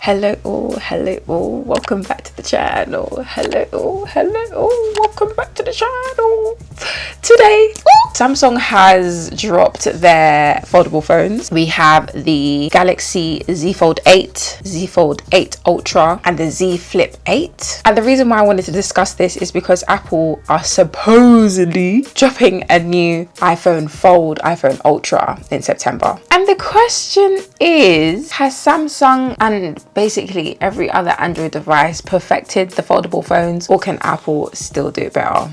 Hello all, welcome back to the channel. Hello, welcome back to the channel. Today, Samsung has dropped their foldable phones. We have the Galaxy Z Fold8, Z Fold8 Ultra, and the Z Flip 8. And the reason why I wanted to discuss this is because Apple are supposedly dropping a new iPhone Fold, iPhone Ultra in September. And the question is, has Samsung and basically every other Android device perfected the foldable phones, or can Apple still do it better?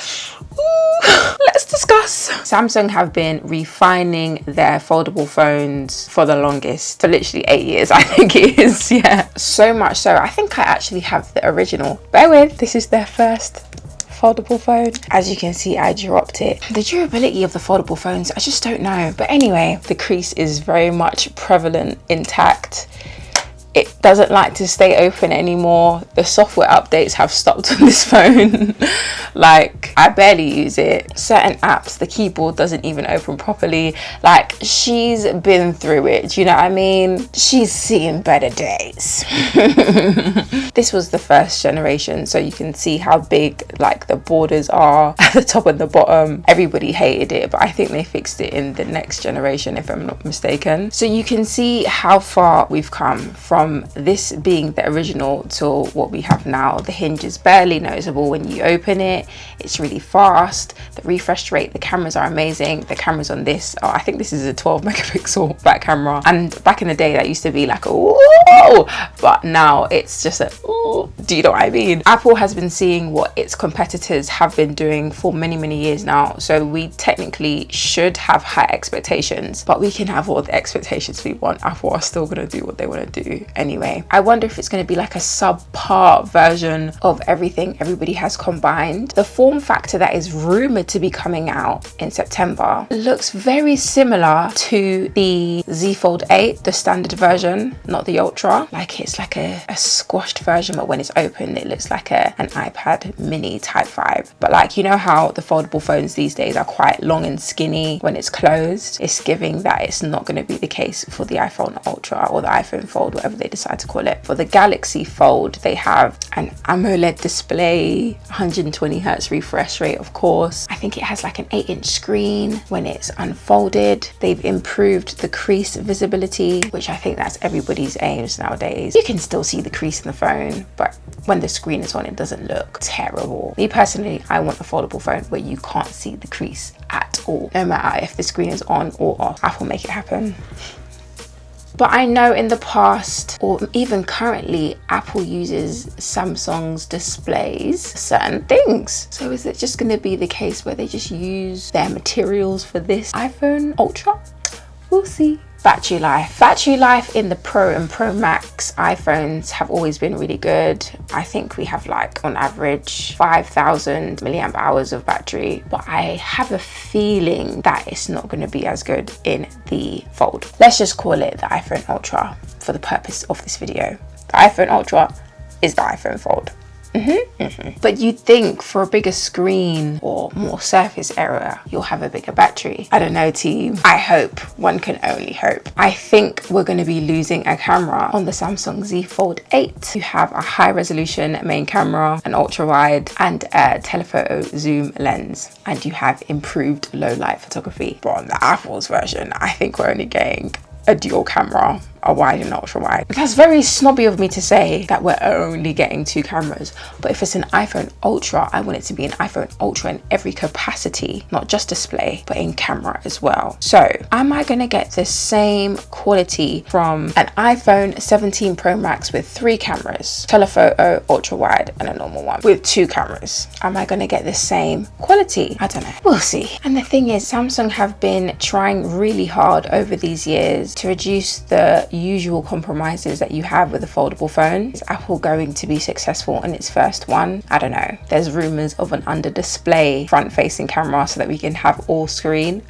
Let's discuss. Samsung have been refining their foldable phones for the longest, for literally 8 years, I think it is. Yeah, so much so I think I actually have the original. Bear with, this is their first foldable phone. As you can see, I dropped it. The durability of the foldable phones, I just don't know. But anyway, the crease is very much prevalent, intact. It doesn't like to stay open anymore. The software updates have stopped on this phone. Like, I barely use it. Certain apps, the keyboard doesn't even open properly. Like, she's been through it, do you know what I mean? She's seen better days. This was the first generation, so you can see how big like the borders are at the top and the bottom. Everybody hated it, but I think they fixed it in the next generation, if I'm not mistaken. So you can see how far we've come from this being the original to what we have now. The hinge is barely noticeable when you open it. It's really fast. The refresh rate, the cameras are amazing. The cameras on this, I think this is a 12 megapixel back camera, and back in the day that used to be like, oh, but now it's just a, ooh, do you know what I mean? Apple has been seeing what its competitors have been doing for many years now, so we technically should have high expectations, but we can have all the expectations we want. Apple are still going to do what they want to do anyway. I wonder if it's going to be like a subpar version of everything everybody has combined. The form factor that is rumored to be coming out in September looks very similar to the Z Fold 8, the standard version, not the Ultra. Like, it's like a squashed version, but when it's open it looks like an iPad mini type vibe. But like, you know how the foldable phones these days are quite long and skinny when it's closed? It's giving that it's not going to be the case for the iPhone Ultra or the iPhone Fold, whatever they decide to call it. For the Galaxy Fold, they have an AMOLED display, 120 hertz refresh rate, of course. I think it has like an 8-inch screen when it's unfolded. They've improved the crease visibility, which I think that's everybody's aims nowadays. You can still see the crease in the phone, but when the screen is on, it doesn't look terrible. Me personally, I want a foldable phone where you can't see the crease at all, no matter if the screen is on or off. Apple, make it happen. But I know in the past, or even currently, Apple uses Samsung's displays certain things. So is it just going to be the case where they just use their materials for this iPhone Ultra? We'll see. Battery life in the Pro and Pro Max iPhones have always been really good. I think we have like on average 5,000 milliamp hours of battery, but I have a feeling that it's not going to be as good in the Fold. Let's just call it the iPhone Ultra for the purpose of this video. The iPhone Ultra is the iPhone Fold. But you'd think for a bigger screen or more surface area, you'll have a bigger battery. I don't know, team. I hope. One can only hope. I think we're going to be losing a camera on the Samsung Z Fold 8. You have a high resolution main camera, an ultra wide, and a telephoto zoom lens. And you have improved low light photography. But on the Apple's version, I think we're only getting a dual camera, a wide and ultra wide. That's very snobby of me to say that we're only getting 2 cameras, but if it's an iPhone Ultra, I want it to be an iPhone Ultra in every capacity, not just display, but in camera as well. So am I gonna get the same quality from an iPhone 17 Pro Max with 3 cameras, telephoto, ultra wide, and a normal one with 2 cameras? Am I gonna get the same quality? I don't know, we'll see. And the thing is, Samsung have been trying really hard over these years to reduce the usual compromises that you have with a foldable phone. Is Apple going to be successful in its first one? I don't know. There's rumors of an under display front facing camera so that we can have all screen.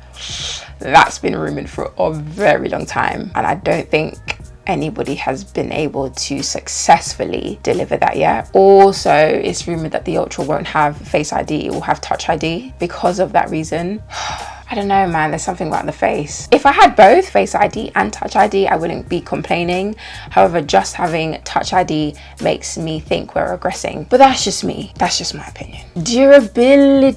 That's been rumored for a very long time, and I don't think anybody has been able to successfully deliver that yet. Also, it's rumored that the Ultra won't have Face ID, it will have Touch ID. Because of that reason, I don't know, man, there's something about the face. If I had both Face ID and Touch ID, I wouldn't be complaining. However, just having Touch ID makes me think we're regressing. But that's just me. That's just my opinion. Durability.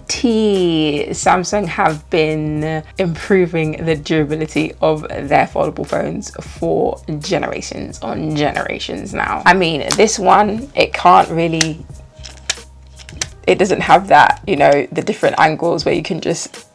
Samsung have been improving the durability of their foldable phones for generations on generations now. I mean, this one, it doesn't have that, you know, the different angles where you can just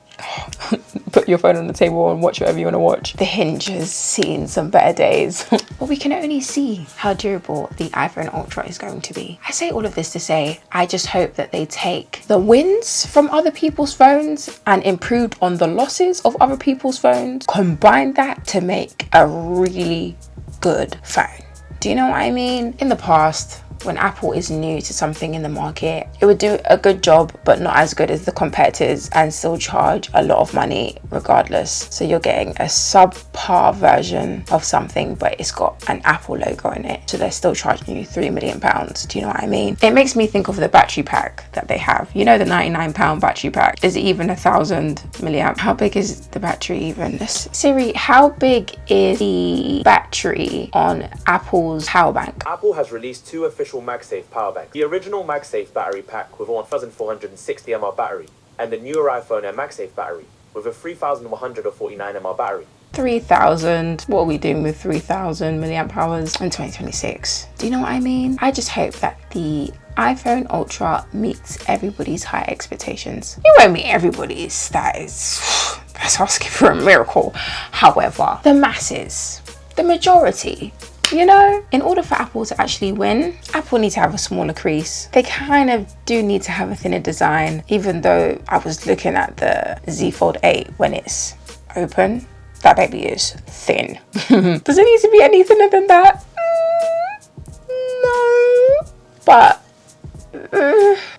put your phone on the table and watch whatever you want to watch. The hinge has seen some better days. But we can only see how durable the iPhone Ultra is going to be. I say all of this to say, I just hope that they take the wins from other people's phones and improved on the losses of other people's phones, combine that to make a really good phone. Do you know what I mean? In the past, when Apple is new to something in the market, it would do a good job, but not as good as the competitors, and still charge a lot of money regardless. So you're getting a subpar version of something, but it's got an Apple logo in it. So they're still charging you £3 million. Do you know what I mean? It makes me think of the battery pack that they have. You know, the £99 battery pack. Is it even 1,000 milliamp? How big is the battery even? Siri, how big is the battery on Apple's power bank? Apple has released 2 official MagSafe power banks. The original MagSafe battery pack with a 1460 mAh battery, and the newer iPhone Air MagSafe battery with a 3149 mAh battery. 3,000. What are we doing with 3,000 milliamp hours in 2026? Do you know what I mean? I just hope that the iPhone Ultra meets everybody's high expectations. It won't meet everybody's. That's asking for a miracle. However, the masses, the majority, you know, in order for Apple to actually win, Apple needs to have a smaller crease. They kind of do need to have a thinner design, even though I was looking at the Z Fold8 when it's open. That baby is thin. Does it need to be any thinner than that? No. But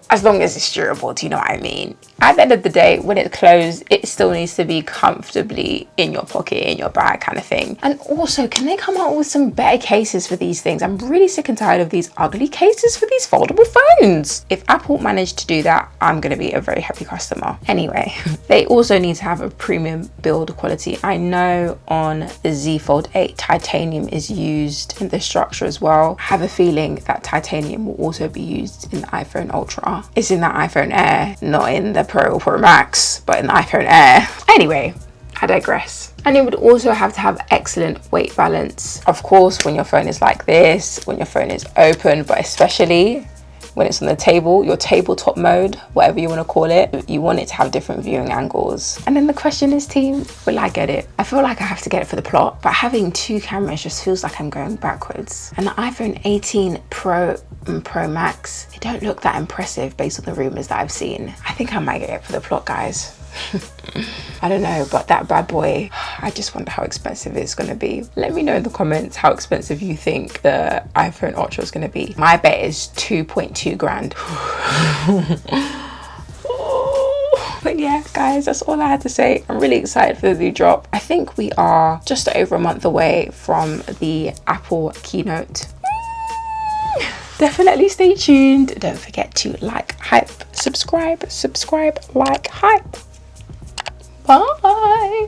as long as it's durable, do you know what I mean? At the end of the day, when it's closed, it still needs to be comfortably in your pocket, in your bag kind of thing. And also, can they come out with some better cases for these things? I'm really sick and tired of these ugly cases for these foldable phones. If Apple managed to do that, I'm going to be a very happy customer. Anyway, they also need to have a premium build quality. I know on the Z Fold8, titanium is used in the structure as well. I have a feeling that titanium will also be used in the iPhone Ultra. It's in the iPhone Air, not in the Pro or Pro Max, but in the iPhone Air. Anyway, I digress. And it would also have to have excellent weight balance. Of course, when your phone is like this, when your phone is open, but especially when it's on the table, your tabletop mode, whatever you want to call it, you want it to have different viewing angles. And then the question is, team, will I get it? I feel like I have to get it for the plot, but having 2 cameras just feels like I'm going backwards. And the iPhone 18 Pro and Pro Max, they don't look that impressive based on the rumors that I've seen. I think I might get it for the plot, guys. I don't know, but that bad boy, I just wonder how expensive it's going to be. Let me know in the comments how expensive you think the iPhone Ultra is going to be. My bet is 2.2 grand. But yeah, guys, that's all I had to say. I'm really excited for the new drop. I think we are just over a month away from the Apple keynote. Definitely stay tuned. Don't forget to like, hype, subscribe, like, hype. Bye.